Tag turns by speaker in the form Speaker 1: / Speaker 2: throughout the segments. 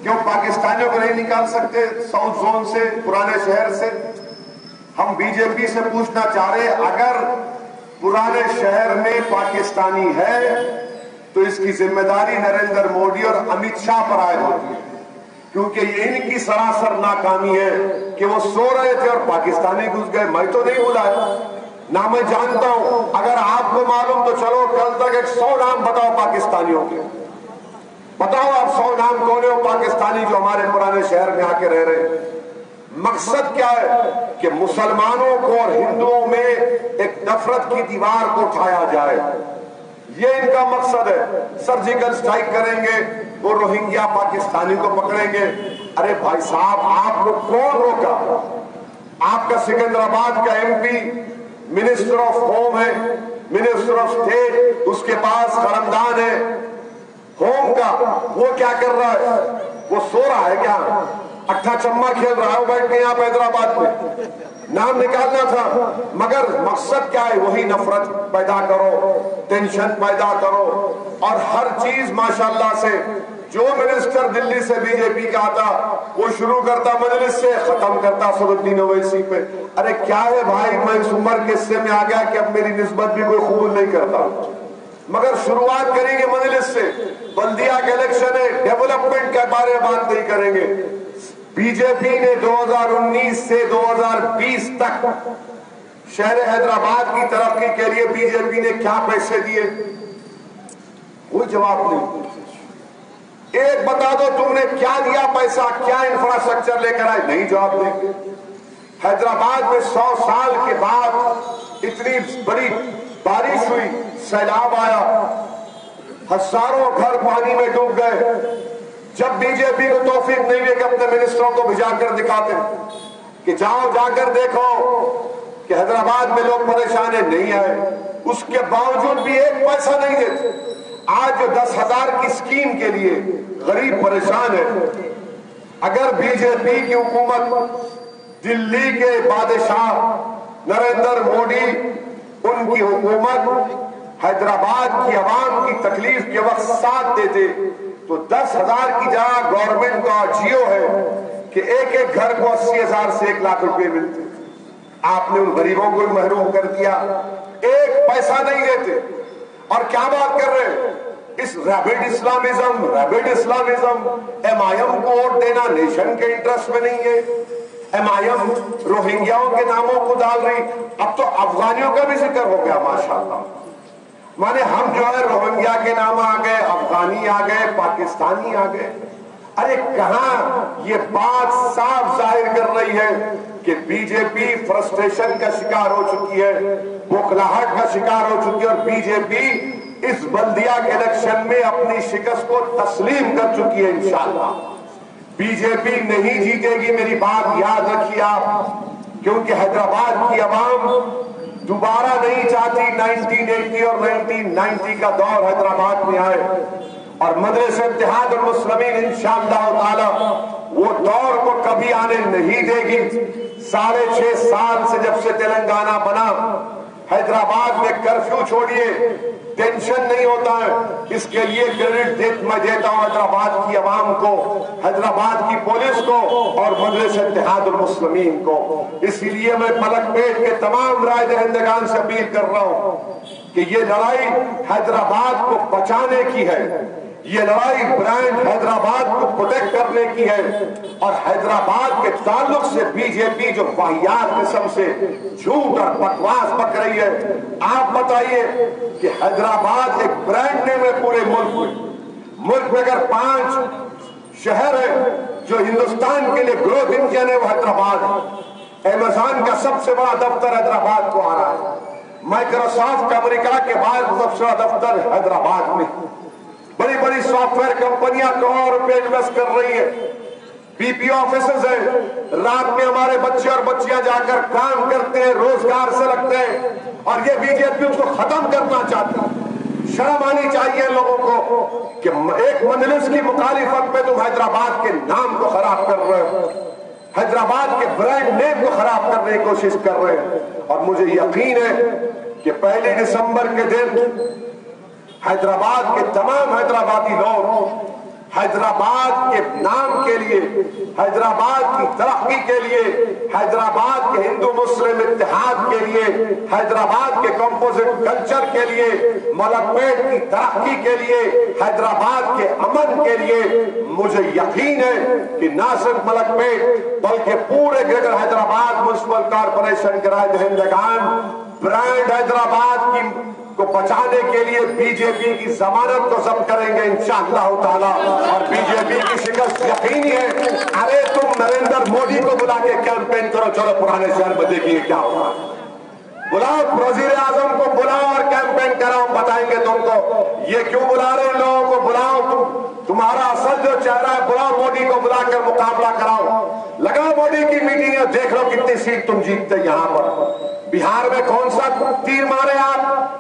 Speaker 1: کیوں پاکستانیوں کو نہیں نکال سکتے ساؤتھ زون سے، پرانے شہر سے؟ ہم بی جے پی سے پوچھنا چاہ رہے اگر پرانے شہر میں پاکستانی ہے تو اس کی ذمہ داری نریندر موڈی اور امت شاہ پر عائد ہوتی ہے، کیونکہ یہ ان کی سراسر ناکامی ہے کہ وہ سو رہے تھے اور پاکستانی گھس گئے۔ میں تو نہیں بلایا، نہ میں جانتا ہوں، اگر آپ کو معلوم تو چلو کل تک 100 نام بتاؤ پاکستانیوں کے، بتاؤ آپ 100 نام کون ہو پاکستانی جو ہمارے پرانے شہر میں آ کے رہ رہے ہیں۔ مقصد کیا ہے کہ مسلمانوں کو اور ہندوؤں میں ایک نفرت کی دیوار کو اٹھایا جائے، یہ ان کا مقصد ہے۔ سرجیکل سٹرائک کریں گے، وہ روہنگیا پاکستانی کو پکڑیں گے۔ ارے بھائی صاحب، آپ کو کون روکا؟ آپ کا سکندرآباد کا M P minister of home ہے، منسٹر آف اسٹیٹ، اس کے پاس قلمدان ہے ہوم کا، وہ کیا کر رہا ہے؟ وہ سو رہا ہے کیا؟ اٹھا چمہ کھیل رہا ہے بیٹھ کے یہاں پہ حیدرآباد میں؟ نام نکالنا تھا، مگر مقصد کیا ہے؟ وہی نفرت پیدا کرو، ٹینشن پیدا کرو، اور ہر چیز ماشاءاللہ سے جو منسٹر دلی سے بی جے پی کا آتا وہ شروع کرتا مجلس سے، ختم کرتا صدرالدین اویسی پہ۔ ارے کیا ہے بھائی، میں اس عمر کے حصے میں آ گیا کہ اب میری نسبت بھی کوئی قبول نہیں کرتا، مگر شروعات کریں گے مجلس سے۔ بلدیہ کے الیکشن ہے، ڈیولپمنٹ کے بارے میں بات نہیں کریں گے۔ بی جے پی نے 2019 سے 2020 تک شہر حیدرآباد کی ترقی کے لیے بی جے پی نے کیا پیسے دیے؟ کوئی جواب نہیں۔ ایک بتا دو تم نے کیا دیا پیسہ، کیا انفراسٹرکچر لے کر آئے؟ نہیں جواب دیں گے۔ حیدرآباد میں 100 سال کے بعد اتنی بڑی بارش ہوئی، سیلاب آیا، ہزاروں گھر پانی میں ڈوب گئے۔ جب بی جے پی کو توفیق نہیں ہوئی کہ اپنے منسٹروں کو بھجا کر دکھاتے کہ جاؤ جا کر دیکھو کہ حیدرآباد میں لوگ پریشان ہیں، نہیں آئے، اس کے باوجود بھی ایک پیسہ نہیں دیتے۔ آج جو 10,000 کی اسکیم کے لیے غریب پریشان ہے، اگر بی جے پی کی حکومت، دلی کے بادشاہ نریندر موڈی، ان کی حکومت حیدرآباد کی عوام کی تکلیف کے وقت ساتھ دیتے تو 10,000 کی جگہ گورنمنٹ کا جیو ہے کہ ایک ایک گھر کو 80,000 سے 1 لاکھ روپے ملتے۔ آپ نے ان غریبوں کو محروم کر دیا، ایک پیسہ نہیں دیتے۔ اور کیا بات کر رہے ہیں؟ اس ریبڈ اسلامزم، ایم آئی ایم کو ووٹ دینا نیشن کے انٹرسٹ میں نہیں ہے۔ ایم آئی ایم روہنگیاؤں کے ناموں کو ڈال رہی، اب تو افغانیوں کا بھی ذکر ہو گیا ماشاءاللہ۔ مانے ہم جو ہے روہنگیا کے نام آ گئے، افغانی آ گئے، پاکستانی آ گئے۔ ارے کہاں یہ بات صاف ظاہر کر رہی ہے کہ بی جے پی فرسٹریشن کا شکار ہو چکی ہے، بوکھلاہٹ کا شکار ہو چکی ہے، اور بی جے پی اس بلدیہ کے الیکشن میں اپنی شکست کو تسلیم کر چکی ہے۔ انشاءاللہ بی جے پی نہیں جیتے گی، میری بات یاد رکھیے آپ، کیونکہ حیدرآباد کی عوام دوبارہ نہیں چاہتی 1980 اور 1990 کا دور حیدرآباد میں آئے، اور مدرسہ اتحاد المسلمین انشاءاللہ تعالی وہ دور کو کبھی آنے نہیں دے گی۔ 6.5 سال سے جب سے تلنگانہ بنا، حیدرآباد میں کرفیو چھوڑیے، ٹینشن نہیں ہوتا ہے۔ اس کے لیے کریڈٹ میں دیتا ہوں حیدرآباد کی عوام کو، حیدرآباد کی پولیس کو، اور مجلس اتحاد المسلمین کو۔ اسی لیے میں پلک پیٹ کے تمام رائے دہندگان سے اپیل کر رہا ہوں کہ یہ لڑائی حیدرآباد کو بچانے کی ہے، یہ لڑائی برانڈ حیدرآباد کو پروٹیکٹ کرنے کی ہے، اور حیدرآباد کے تعلق سے بی جے پی جو واہیات قسم سے جھوٹ اور بکواس بک رہی ہے۔ آپ بتائیے کہ حیدرآباد ایک برانڈ نیم ہے پورے ملک میں۔ ملک میں اگر 5 شہر ہیں جو ہندوستان کے لیے گروتھ انجن ہے، وہ حیدرآباد ہے۔ ایمیزون کا سب سے بڑا دفتر حیدرآباد کو آ رہا ہے، مائیکروسافٹ امریکہ کے بعد سب سے بڑا دفتر حیدرآباد میں۔ بڑی بڑی سافٹ ویئر کمپنیاں کروڑوں روپے انویسٹ کر رہی ہیں، پی پی آفیسز ہیں، رات میں ہمارے بچے اور بچیاں جا کر کام کرتے ہیں، روزگار سے لگتے ہیں، اور یہ بی جے پی اس کو ختم کرنا چاہتی ہے۔ شرم آنی چاہیے لوگوں کو کہ ایک مجلس کی مخالفت میں تم حیدرآباد کے نام کو خراب کر رہے ہو، حیدرآباد کے برانڈ نیم کو خراب کرنے کی کوشش کر رہے ہیں۔ اور مجھے یقین ہے کہ 1 دسمبر کے دن حیدرآباد کے تمام حیدرآبادی لوگ حیدرآباد کے نام کے لیے، حیدرآباد کی ترقی کے لیے، حیدرآباد کے ہندو مسلم اتحاد کے لیے، حیدرآباد کے کمپوزٹ کلچر کے لیے، ملک پیٹ کی ترقی کے لیے، حیدرآباد کے امن کے لیے مجھے یقین ہے کہ نہ صرف ملک پیٹ بلکہ پورے گریٹر حیدرآباد میونسپل کارپوریشن کے رائے دہندگان برانڈ حیدرآباد کی کو بچانے کے لیے بی جے پی کی ضمانت کو ضبط کریں گے انشاءاللہ تعالیٰ، اور بی جے پی کی شکست یقینی ہے۔ ارے تم نریندر مودی کو بلا کے کیمپین کرو، چلو پرانے شہر میں دیکھیے کیا ہوگا، بلاؤ وزیر اعظم کو بلاؤ اور کیمپین کراؤ، بتائیں گے تم کو یہ کیوں بلا رہے ہیں لوگوں کو، بلاؤ تمہارا اصل جو چہرہ ہے، بلاؤ مودی کو بلا کر مقابلہ کراؤ، لگاؤ مودی کی میٹنگ، دیکھ لو کتنی سیٹ تم جیتتے یہاں پر۔ بہار میں کون سا تیر مارے آپ؟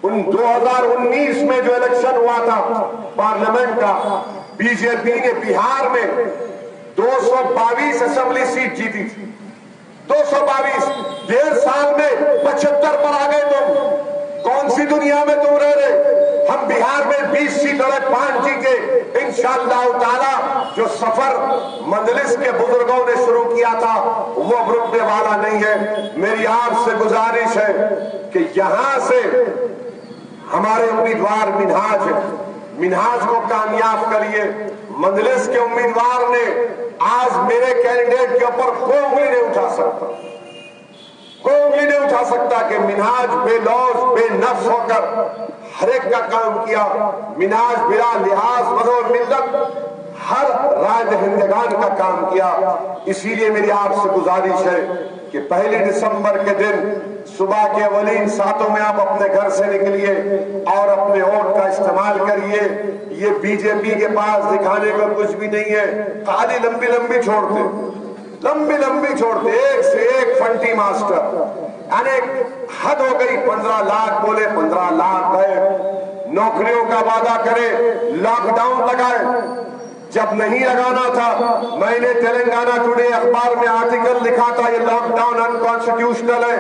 Speaker 1: 2019 میں جو الیکشن ہوا تھا پارلیمنٹ کا، بی جے پی نے بہار میں 222 اسمبلی سیٹ جیتی تھی، 222، 1.5 سال میں 75 پر آ گئے تم۔ کون سی دنیا میں تم رہ رہے؟ ہم بہار میں 20 سیٹ اور 5 جیتے۔ انشاءاللہ تعالی جو سفر مجلس کے بزرگوں نے شروع کیا تھا وہ اب رکنے والا نہیں ہے۔ میری آپ سے گزارش ہے کہ یہاں سے ہمارے امیدوار منہاج کو کامیاب کریے۔ مجلس کے امیدوار نے آج میرے کینڈیڈیٹ کے اوپر کوئی انگلی نہیں اٹھا سکتا، کوئی انگلی نہیں اٹھا سکتا کہ منہاج بے لوز بے نفس ہو کر ہر ایک کا کام کیا۔ منہاج بلا لحاظ مذہب ملت ہر رائے دہندگان کا کام کیا۔ اسی لیے میری آپ سے گزارش ہے کہ 1 دسمبر کے دن صبح کے اولین ساعتوں میں آپ اپنے گھر سے نکلیے اور اپنے ووٹ کا استعمال کریے۔ یہ بی جے پی کے پاس دکھانے کا کچھ بھی نہیں ہے، خالی لمبی لمبی چھوڑتے ایک سے ایک فنٹی ماسٹر، یعنی حد ہو گئی۔ 15 لاکھ بولے، 15 لاکھ گئے، نوکریوں کا وعدہ کرے، لاک ڈاؤن لگائے، جب نہیں لگانا تھا میں نے تلنگانہ ٹوڈے اخبار میں آرٹیکل لکھا تھا یہ لاک ڈاؤن انکانسٹیٹیوشنل ہے۔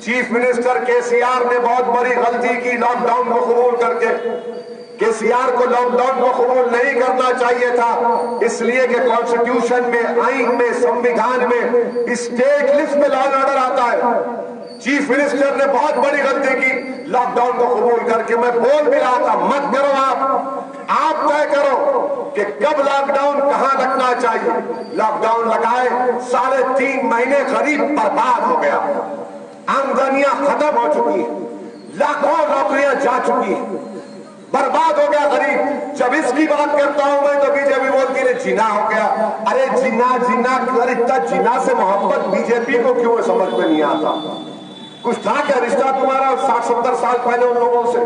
Speaker 1: چیف منسٹر کے سی آر نے بہت بڑی غلطی کی لاک ڈاؤن کو قبول کر کے۔ کے سی آر کو لاک ڈاؤن کو قبول نہیں کرنا چاہیے تھا، اس لیے کہ کانسٹیٹیوشن میں، آئین میں، سمویدھان میں اسٹیٹ لسٹ میں لا اینڈ آرڈر آتا ہے۔ چیف منسٹر نے بہت بڑی غلطی کی لاک ڈاؤن کو قبول کر کے۔ میں بول بھی رہا تھا مت کرو، آپ طے کرو کہ کب لاک ڈاؤن کہاں لگنا چاہیے۔ لاک ڈاؤن لگائے، 3.5 مہینے قریب برباد ہو گیا، آمدنیاں ختم ہو چکی ہیں، لاکھوں نوکریاں جا چکی ہیں، برباد ہو گیا غریب۔ جب اس کی بات کرتا ہوں میں تو بی جے پی بولتی ہے جنا ہو گیا۔ ارے جنا اتنا جنا سے محبت بی جے پی کو کیوں سمجھ میں نہیں آتا؟ کچھ تھا کیا رشتہ تمہارا 60-70 سال پہلے ان لوگوں سے؟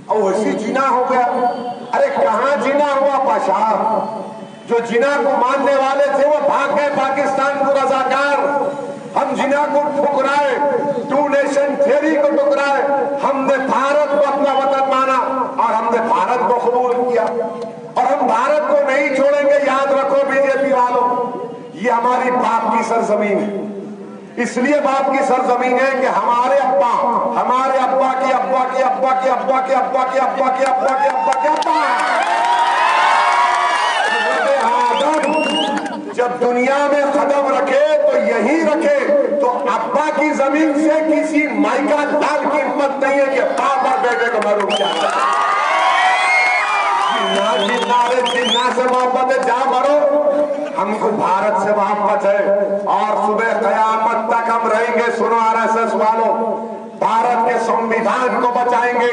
Speaker 1: اور ویسی جنا ہو گیا۔ ارے کہاں جنا ہوا پاشا؟ جو جنا کو ماننے والے تھے وہ بھاگ گئے پاکستان کو رضاکار۔ ہم جنا کو ٹھکرائے، 2 نیشن تھیوری کو ٹھکرائے، ہم نے بھارت کو اپنا وطن مانا اور ہم نے بھارت کو قبول کیا، اور ہم بھارت کو نہیں چھوڑیں گے۔ یاد رکھو بی جے پی والوں، یہ ہماری باپ کی سرزمین ہے۔ اس لیے باپ کی سرزمین ہے کہ ہمارے ابا کے ابا کے ابا کے ابا کے ابا کے ابا کے ابا کے ابا کے ابا جب دنیا میں قدم رکھے تو یہی رکھے، تو ابا کی زمین سے کسی مائکا دال کی ہمت نہیں ہے کہ باپ اور بیٹے کو محروم کیا ہے۔ جنہ سے محبت ہے، جا مرو، ہم کو بھارت سے محبت ہے اور صبح قیامت تک ہم رہیں گے۔ سنو آر ایس ایس والوں، بھارت کے سمویدھان کو بچائیں گے،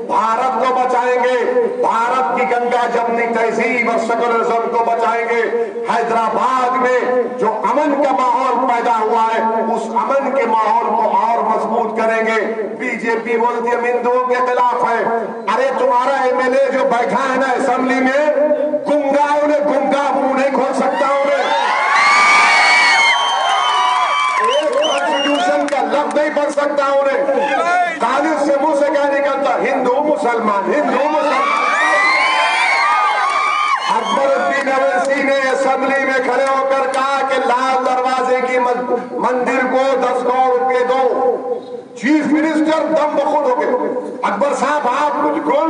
Speaker 1: بھارت کو بچائیں گے، بھارت کی گنگا جمنی تہذیب اور سیکولرزم کو بچائیں گے۔ حیدرآباد میں جو امن کا ماحول پیدا ہوا ہے اس امن کے ماحول کو اور مضبوط کریں گے۔ بی جے پی بولتی ہے ہم ہندوؤں کے خلاف ہے۔ ارے تمہارا ایم ایل اے جو بیٹھا ہے نا اسمبلی میں، گنگا انہیں گنگا منہ نہیں کھول سکتا، انہیں ایک کانسٹیٹیوشن کا لفظ نہیں پڑھ سکتا، انہیں خالص سے منہ سے کیا نکلتا؟ ہندو مسلمان، ہندو مسلمان۔ اکبر الدین اویسی نے اسمبلی میں کھڑے ہو کر کہا کہ لال دروازے کی مندر کو 10 کروڑ روپے دو۔ چیف منسٹر دم بخود ہو گئے۔ اکبر صاحب آپ بالکل